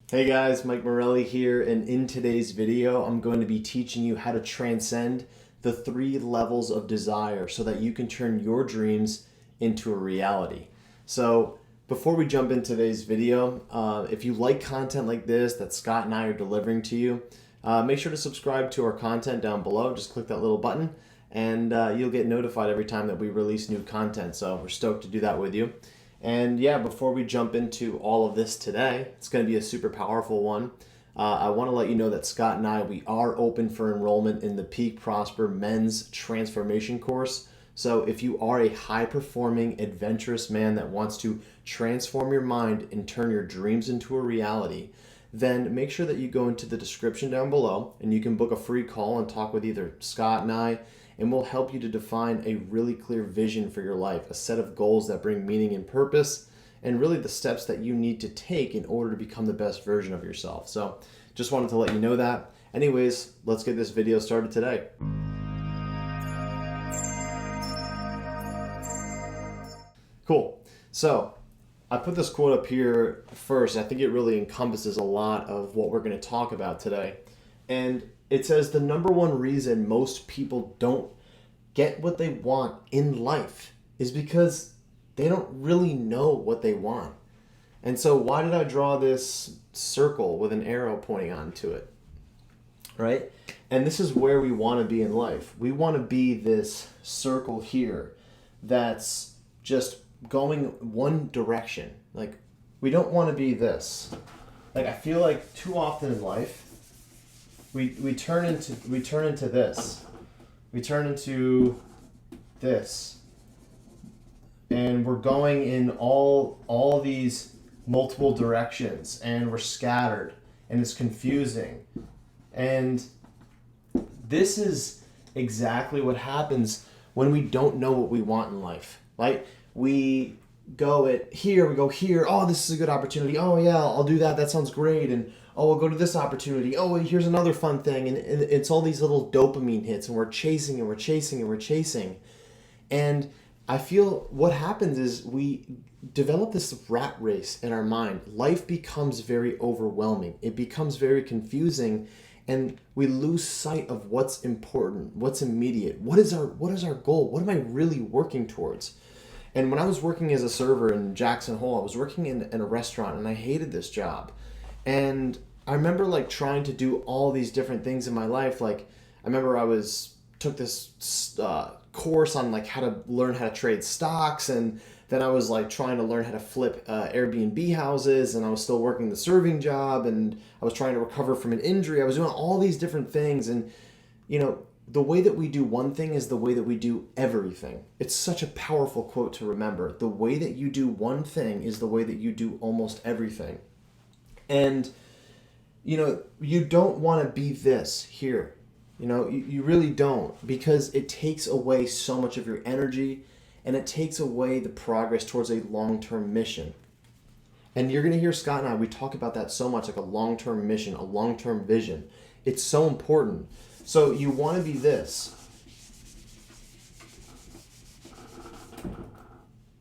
Hey guys, Mike Morelli here, and in today's video, I'm going to be teaching you how to transcend the 3 levels of desire so that you can turn your dreams into a reality. So, before we jump into today's video, if you like content like this that Scott and I are delivering to you, make sure to subscribe to our content down below. Just click that little button, and you'll get notified every time that we release new content. So, we're stoked to do that with you. And yeah, before we jump into all of this today, it's going to be a super powerful one. I want to let you know that Scott and I, we are open for enrollment in the Peak Prosper Men's Transformation course. So if you are a high-performing, adventurous man that wants to transform your mind and turn your dreams into a reality, then make sure that you go into the description down below and you can book a free call and talk with either Scott and I, and we'll help you to define a really clear vision for your life, a set of goals that bring meaning and purpose, and really the steps that you need to take in order to become the best version of yourself. So just wanted to let you know that. Anyways, let's get this video started today. Cool. So I put this quote up here first. I think it really encompasses a lot of what we're going to talk about today. And it says the number one reason most people don't get what they want in life is because they don't really know what they want. And so why did I draw this circle with an arrow pointing onto it? Right? And this is where we want to be in life. We want to be this circle here that's just going one direction. Like, we don't want to be this. Like, I feel like too often in life we turn into this. We turn into this. And we're going in all these multiple directions, and we're scattered, and it's confusing. And this is exactly what happens when we don't know what we want in life, right? We go here, oh, this is a good opportunity, oh yeah, I'll do that, that sounds great, and oh, we'll go to this opportunity, oh, here's another fun thing, and it's all these little dopamine hits, and we're chasing, and we're chasing, and we're chasing. And I feel what happens is we develop this rat race in our mind. Life becomes very overwhelming. It becomes very confusing, and we lose sight of what's important, what's immediate, what is our goal, what am I really working towards? And when I was working as a server in Jackson Hole, I was working in a restaurant, and I hated this job. And I remember like trying to do all these different things in my life. Like, I remember took this course on like how to learn how to trade stocks, and then I was like trying to learn how to flip Airbnb houses, and I was still working the serving job, and I was trying to recover from an injury. I was doing all these different things, and the way that we do one thing is the way that we do everything. It's such a powerful quote to remember. The way that you do one thing is the way that you do almost everything. And you don't want to be this here. You really don't, because it takes away so much of your energy, and it takes away the progress towards a long-term mission. And you're going to hear Scott and I, we talk about that so much, like a long-term mission, a long-term vision. It's so important. So you want to be this.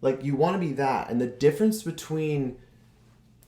Like, you want to be that. And the difference between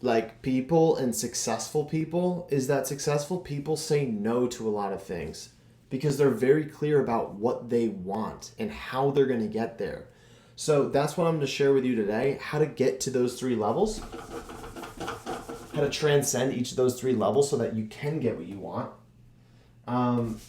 like people and successful people is that successful people say no to a lot of things because they're very clear about what they want and how they're going to get there. So that's what I'm going to share with you today, how to get to those 3 levels, how to transcend each of those 3 levels so that you can get what you want. And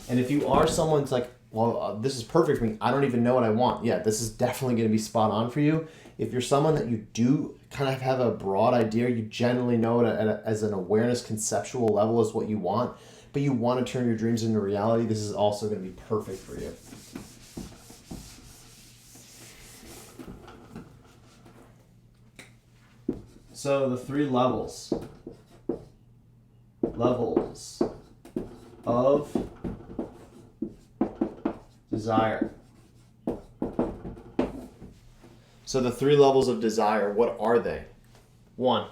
if you are someone's like, well, this is perfect for me, I don't even know what I want. Yeah, this is definitely going to be spot on for you. If you're someone that you do kind of have a broad idea, you generally know it as an awareness conceptual level is what you want, but you want to turn your dreams into reality, this is also going to be perfect for you. So the 3 levels of desire. So the 3 levels of desire, what are they? 1,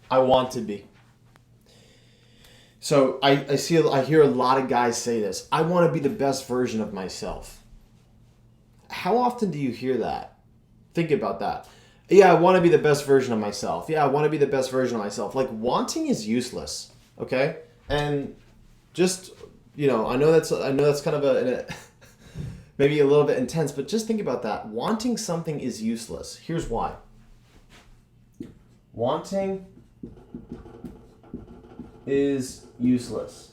I want to be. So I hear a lot of guys say this. I want to be the best version of myself. How often do you hear that? Think about that. Yeah, I want to be the best version of myself. Yeah, I want to be the best version of myself. Like, wanting is useless, okay? And just, I know that's kind of maybe a little bit intense, but just think about that. Wanting something is useless. Here's why. Wanting is useless.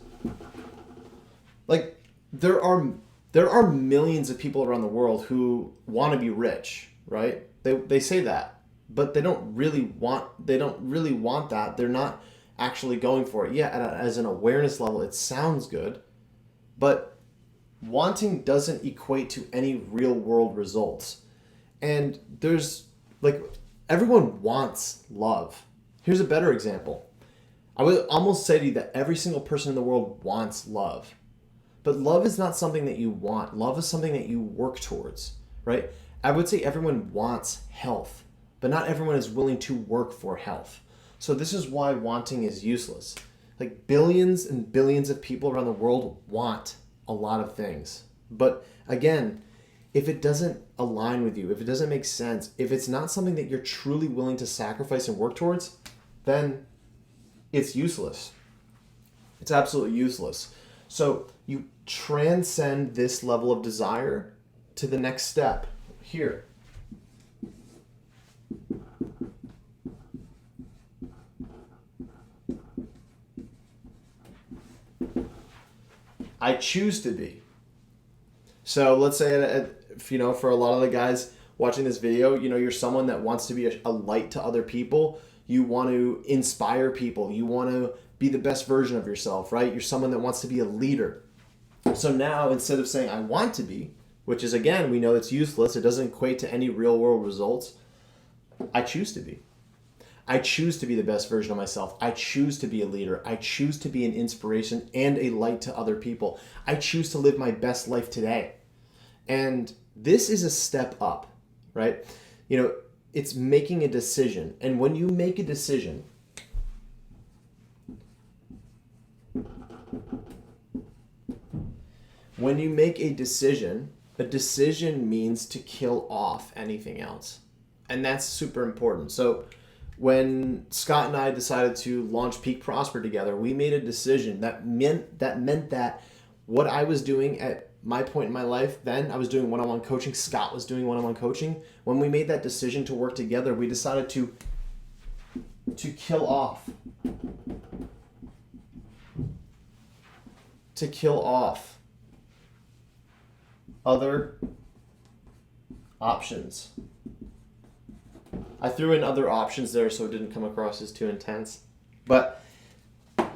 Like, there are millions of people around the world who want to be rich, right? They say that, but they don't really want that. They're not actually going for it. Yeah, as an awareness level, it sounds good, but wanting doesn't equate to any real world results. And there's everyone wants love. Here's a better example. I would almost say to you that every single person in the world wants love. But love is not something that you want. Love is something that you work towards, right? I would say everyone wants health, but not everyone is willing to work for health. So this is why wanting is useless. Like, billions and billions of people around the world want a lot of things. But again, if it doesn't align with you, if it doesn't make sense, if it's not something that you're truly willing to sacrifice and work towards, then it's useless. It's absolutely useless. So you transcend this level of desire to the next step here. I choose to be. So let's say, for a lot of the guys watching this video, you're someone that wants to be a light to other people. You want to inspire people. You want to be the best version of yourself, right? You're someone that wants to be a leader. So now, instead of saying I want to be, which is, again, we know it's useless, it doesn't equate to any real world results, I choose to be. I choose to be the best version of myself. I choose to be a leader. I choose to be an inspiration and a light to other people. I choose to live my best life today. And this is a step up, right? It's making a decision. And when you make a decision, a decision means to kill off anything else. And that's super important. So when Scott and I decided to launch Peak Prosper together, we made a decision that meant that what I was doing at my point in my life, then I was doing one-on-one coaching, Scott was doing one-on-one coaching. When we made that decision to work together, we decided to kill off other options. I threw in other options there so it didn't come across as too intense. But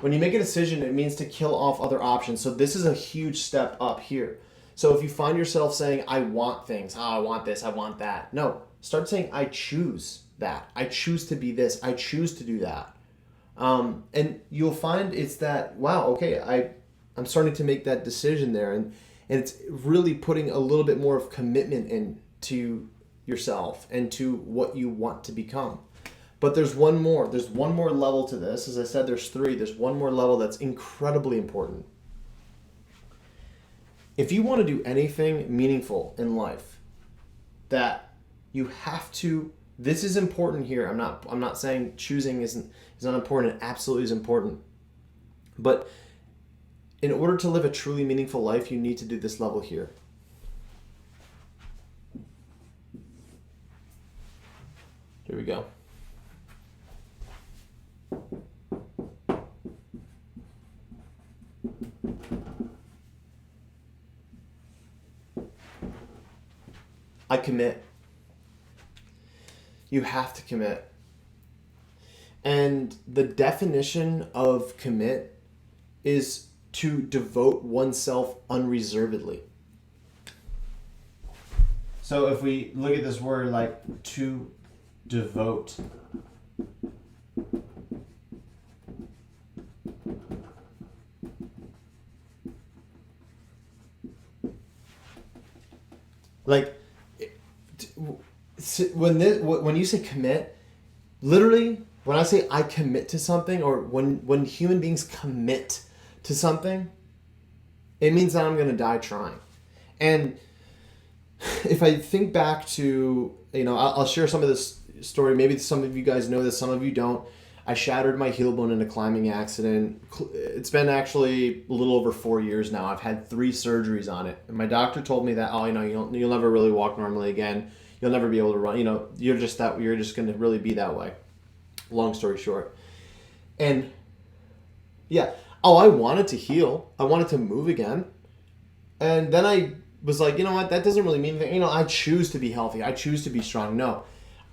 when you make a decision, it means to kill off other options. So this is a huge step up here. So if you find yourself saying, I want things, I want this, I want that. No, start saying, I choose that. I choose to be this. I choose to do that. And you'll find it's that, wow, okay, I'm starting to make that decision there. And it's really putting a little bit more of commitment into yourself and to what you want to become. But there's one more level to this. As I said, there's 3. There's one more level that's incredibly important. If you want to do anything meaningful in life, that you have to, this is important here. I'm not saying choosing is not important. It absolutely is important. But in order to live a truly meaningful life, you need to do this level here. Here we go. I commit. You have to commit. And the definition of commit is to devote oneself unreservedly. So if we look at this word like to devote, like when you say commit, literally when I say I commit to something, or when human beings commit to something, it means that I'm going to die trying. And if I think back to, I'll share some of this story. Maybe some of you guys know this, some of you don't. I shattered my heel bone in a climbing accident. It's been actually a little over 4 years now. I've had 3 surgeries on it. And my doctor told me that, you'll never really walk normally again. You'll never be able to run. You're just going to really be that way. Long story short. And yeah, I wanted to heal. I wanted to move again. And then I was like, you know what? That doesn't really mean anything. I choose to be healthy. I choose to be strong. No.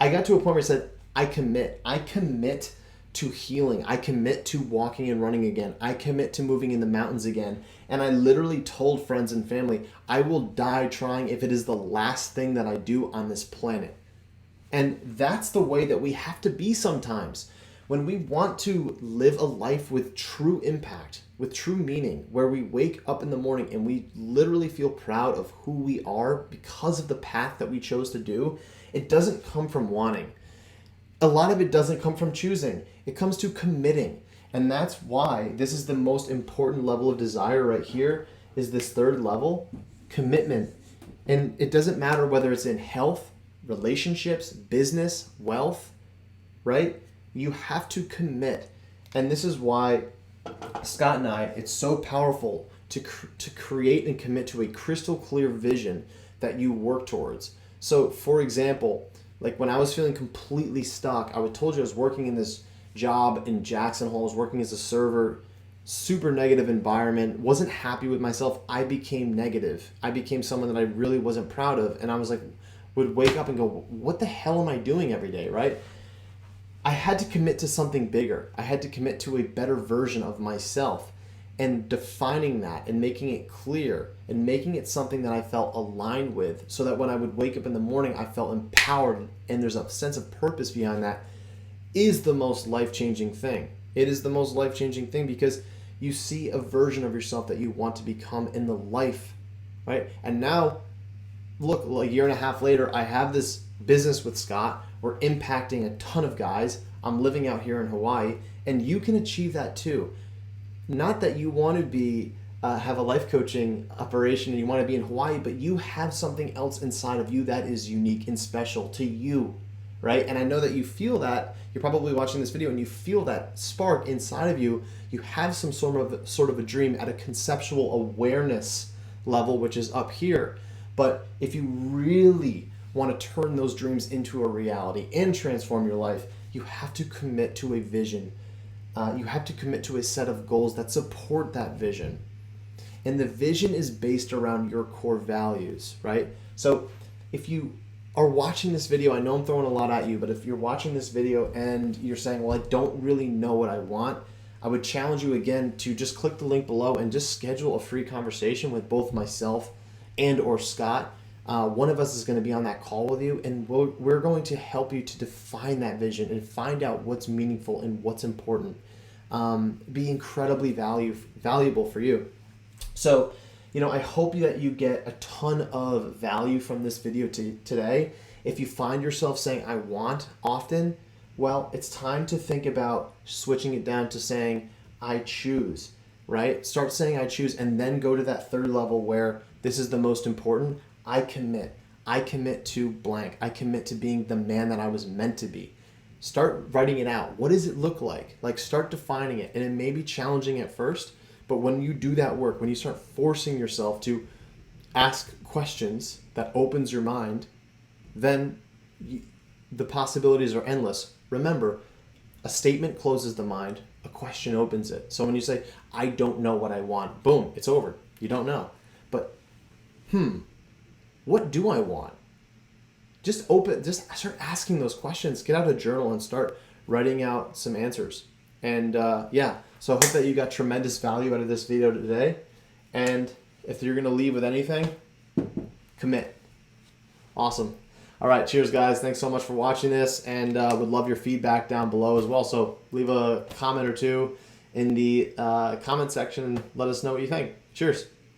I got to a point where I said, I commit. I commit to healing. I commit to walking and running again. I commit to moving in the mountains again. And I literally told friends and family, I will die trying if it is the last thing that I do on this planet. And that's the way that we have to be sometimes. When we want to live a life with true impact, with true meaning, where we wake up in the morning and we literally feel proud of who we are because of the path that we chose to do, it doesn't come from wanting. A lot of it doesn't come from choosing. It comes to committing. And that's why this is the most important level of desire right here, is this third level, commitment. And it doesn't matter whether it's in health, relationships, business, wealth, right? You have to commit. And this is why Scott and I, it's so powerful to create and commit to a crystal clear vision that you work towards. So for example, like when I was feeling completely stuck, I told you I was working in this job in Jackson Hole, I was working as a server, super negative environment, wasn't happy with myself. I became negative. I became someone that I really wasn't proud of. And I was like, would wake up and go, what the hell am I doing every day, right? I had to commit to something bigger. I had to commit to a better version of myself, and defining that and making it clear and making it something that I felt aligned with, so that when I would wake up in the morning, I felt empowered and there's a sense of purpose behind that, is the most life-changing thing. It is the most life-changing thing because you see a version of yourself that you want to become in the life, right? And now, look, a year and a half later, I have this business with Scott. We're impacting a ton of guys. I'm living out here in Hawaii, and you can achieve that too. Not that you want to be have a life coaching operation and you want to be in Hawaii, but you have something else inside of you that is unique and special to you, right? And I know that you feel that. You're probably watching this video and you feel that spark inside of you. You have some sort of a dream at a conceptual awareness level, which is up here. But if you really want to turn those dreams into a reality and transform your life, you have to commit to a vision. You have to commit to a set of goals that support that vision. And the vision is based around your core values, right? So if you are watching this video, I know I'm throwing a lot at you, but if you're watching this video and you're saying, well, I don't really know what I want, I would challenge you again to just click the link below and just schedule a free conversation with both myself and or Scott. One of us is going to be on that call with you, and we're going to help you to define that vision and find out what's meaningful and what's important. Be incredibly valuable for you. So, I hope that you get a ton of value from this video today. If you find yourself saying, I want often, well, it's time to think about switching it down to saying, I choose, right? Start saying I choose, and then go to that third level where this is the most important. I commit. I commit to blank. I commit to being the man that I was meant to be. Start writing it out. What does it look like? Like, start defining it. And it may be challenging at first, but when you do that work, when you start forcing yourself to ask questions that opens your mind, then the possibilities are endless. Remember, a statement closes the mind, a question opens it. So when you say, I don't know what I want, boom, it's over. You don't know. But, what do I want? Just start asking those questions. Get out a journal and start writing out some answers. And so I hope that you got tremendous value out of this video today. And if you're going to leave with anything, commit. Awesome. All right, cheers, guys. Thanks so much for watching this, and would love your feedback down below as well. So leave a comment or two in the comment section and let us know what you think. Cheers.